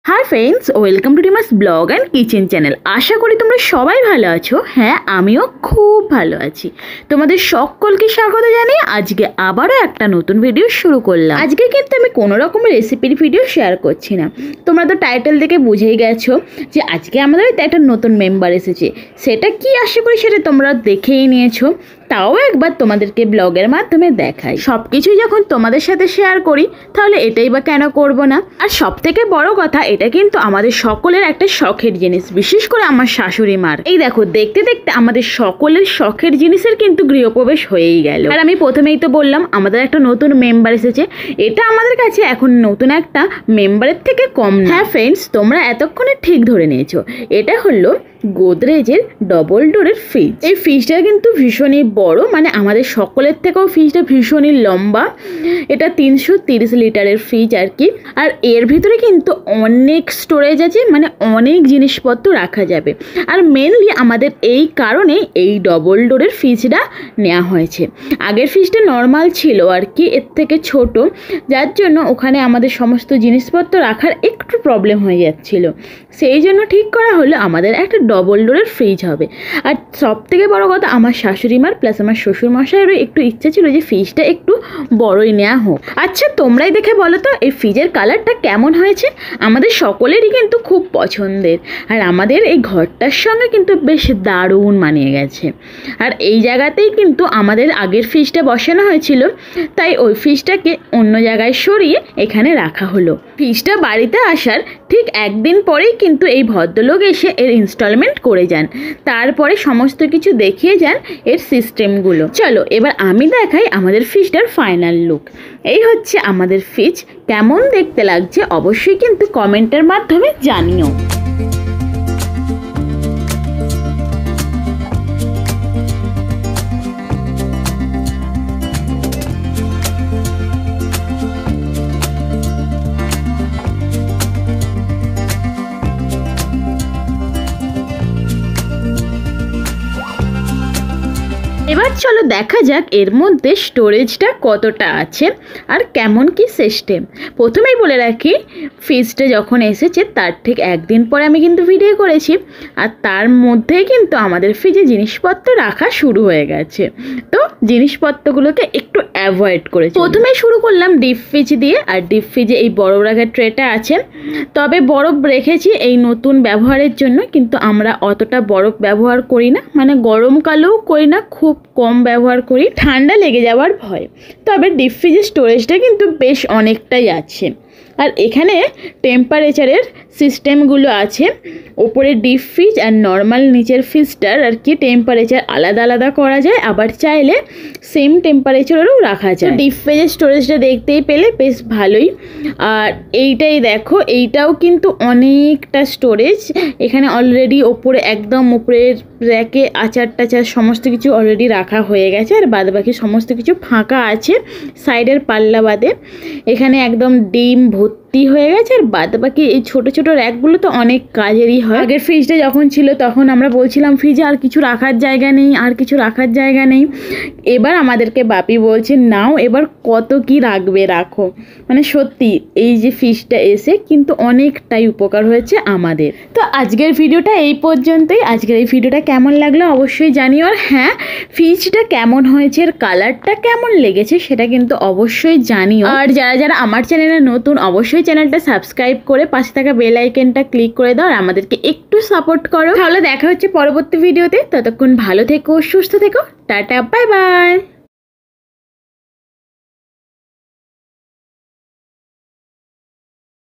Hi friends welcome to टीमास blog and kitchen channel. आशा करी তোমরা সবাই ভালো আছো। হ্যাঁ আমিও খুব ভালো আছি। তোমাদের সকলকে স্বাগত জানিয়ে আজকে আবারও একটা নতুন ভিডিও শুরু করলাম। আজকে কিন্তু আমি কোনো রকমের রেসিপির ভিডিও শেয়ার করছি না। তোমরা তো টাইটেল দেখে বুঝেই গেছো যে আজকে আমাদের একটা নতুন মেম্বার এসেছে। সেটা কি আশা করি সেটা তোমরা দেখেই নিয়েছো। তাও একবার তোমাদেরকে ব্লগের মাধ্যমে দেখাই। সব কিছুই যখন তোমাদের সাথে শেয়ার করি তাহলে এটাই বা কেন করব না। আর সব থেকে বড় কথা এটা কিন্তু আমাদের সকলের একটা শখের জিনিস, বিশেষ করে আমার শাশুড়ি মার। এই দেখো দেখতে দেখতে আমাদের সকলের শখের জিনিসের কিন্তু গৃহপ্রবেশ হয়েই গেল। আর আমি প্রথমেই তো বললাম আমাদের একটা নতুন মেম্বার এসেছে। এটা আমাদের কাছে এখন নতুন একটা মেম্বারের থেকে কম না। হ্যাঁ ফ্রেন্ডস, তোমরা এতক্ষণে ঠিক ধরে নিয়েছো। এটা হলো গোদরেজের ডবল ডোরের ফ্রিজ। এই ফ্রিজটা কিন্তু ভীষণই বড়, মানে আমাদের সকলের থেকেও ফ্রিজটা ভীষণই লম্বা। এটা 330 লিটারের ফ্রিজ আর কি। আর এর ভিতরে কিন্তু অনেক স্টোরেজ আছে, মানে অনেক জিনিসপত্র রাখা যাবে। আর মেনলি আমাদের এই কারণে এই ডবল ডোরের ফ্রিজটা নেওয়া হয়েছে। আগের ফ্রিজটা নর্মাল ছিল আর কি, এর থেকে ছোট, যার জন্য ওখানে আমাদের সমস্ত জিনিসপত্র রাখার একটু প্রবলেম হয়ে যাচ্ছিল। সেই জন্য ঠিক করা হলো আমাদের একটা ডবল ডোরের ফ্রিজ হবে। আর সব থেকে বড় কথা আমার শাশুড়ি মার প্লাস আমার শ্বশুর মশাইয়েরও একটু ইচ্ছা ছিল যে ফ্রিজটা একটু বড়ই নেওয়া হোক। আচ্ছা তোমরাই দেখে বলো তো এই ফ্রিজের কালারটা কেমন হয়েছে? আমাদের সকলেরই কিন্তু খুব পছন্দের। আর আমাদের এই ঘরটার সঙ্গে কিন্তু বেশ দারুণ মানিয়ে গেছে। আর এই জায়গাতেই কিন্তু আমাদের আগের ফ্রিজটা বসানো হয়েছিল, তাই ওই ফ্রিজটাকে অন্য জায়গায় সরিয়ে এখানে রাখা হলো। ফ্রিজটা বাড়িতে আসার ঠিক একদিন পরেই কিন্তু এই ভদ্রলোক এসে এর ইনস্টলমেন্ট করে যান, তারপরে সমস্ত কিছু দেখিয়ে যান এর সিস্টেমগুলো। চলো এবার আমি দেখাই আমাদের ফ্রিজটার ফাইনাল লুক। এই হচ্ছে আমাদের ফ্রিজ। কেমন দেখতে লাগছে অবশ্যই কিন্তু কমেন্টের মাধ্যমে জানিও। এবার চলো দেখা যাক এর মধ্যে স্টোরেজটা কতটা আছে আর কেমন কি সিস্টেম। প্রথমেই বলে রাখি ফ্রিজটা যখন এসেছে তার ঠিক একদিন পরে আমি কিন্তু ভিডিও করেছি, আর তার মধ্যেই কিন্তু আমাদের ফ্রিজে জিনিসপত্র রাখা শুরু হয়ে গেছে। তো জিনিসপত্রগুলোকে একটু অ্যাভয়েড করেছি। প্রথমেই শুরু করলাম ডিপ ফ্রিজ দিয়ে। আর ডিপ ফ্রিজে এই বরফ রাখার ট্রেটা আছে, তবে বরফ রেখেছি এই নতুন ব্যবহারের জন্য। কিন্তু আমরা অতটা বরফ ব্যবহার করি না, মানে গরমকালেও করি না, খুব কম ব্যবহার করি, ঠান্ডা লেগে যাওয়ার ভয়। তবে ডিপ ফ্রিজের স্টোরেজটা কিন্তু বেশ অনেকটাই আছে। আর এখানে টেম্পারেচারের সিস্টেমগুলো আছে। ওপরে ডিপ ফ্রিজ আর নর্মাল নিচের ফ্রিজটার আর কি টেম্পারেচার আলাদা আলাদা করা যায়, আবার চাইলে সেম টেম্পারেচারেরও রাখা যায়। ডিপ ফ্রিজের স্টোরেজটা দেখতেই পেলে বেশ ভালোই। আর এইটাই দেখো, এইটাও কিন্তু অনেকটা স্টোরেজ। এখানে অলরেডি ওপরে একদম উপরের র্যাকে আচার টাচার সমস্ত কিছু অলরেডি রাখা হয়ে গেছে, আর বাদবাকি সমস্ত কিছু ফাঁকা আছে সাইডের পাল্লা বাদে। এখানে একদম ডিম ভর্তি হয়ে গেছে। আর বাদবাকি এই ছোট ছোট র্যাকগুলো তো অনেক কাজেরই হয়। আগের ফ্রিজটা যখন ছিল তখন আমরা বলছিলাম ফ্রিজে আর কিছু রাখার জায়গা নেই, আর কিছু রাখার জায়গা নেই। এবার আমাদেরকে বাপি বলছে নাও এবার কত কি রাখবে রাখো। মানে সত্যি এই যে ফ্রিজটা এসে কিন্তু অনেকটাই উপকার হয়েছে আমাদের। তো আজকের ভিডিওটা এই পর্যন্তই। আজকের এই ভিডিওটা কেমন লাগলো অবশ্যই জানিও। আর হ্যাঁ, ফ্রিজটা কেমন হয়েছে, এর কালারটা কেমন লেগেছে সেটা কিন্তু অবশ্যই জানিও। আর যারা যারা আমার চ্যানেলে নতুন অবশ্যই চ্যানেলটা সাবস্ক্রাইব করে পাশে থাকা বেল আইকনটা ক্লিক করে দাও, আর আমাদেরকে একটু সাপোর্ট করো। তাহলে দেখা হচ্ছে পরবর্তী ভিডিওতে। ততক্ষণ ভালো থেকো, সুস্থ থেকো, টাটা, বাই বাই।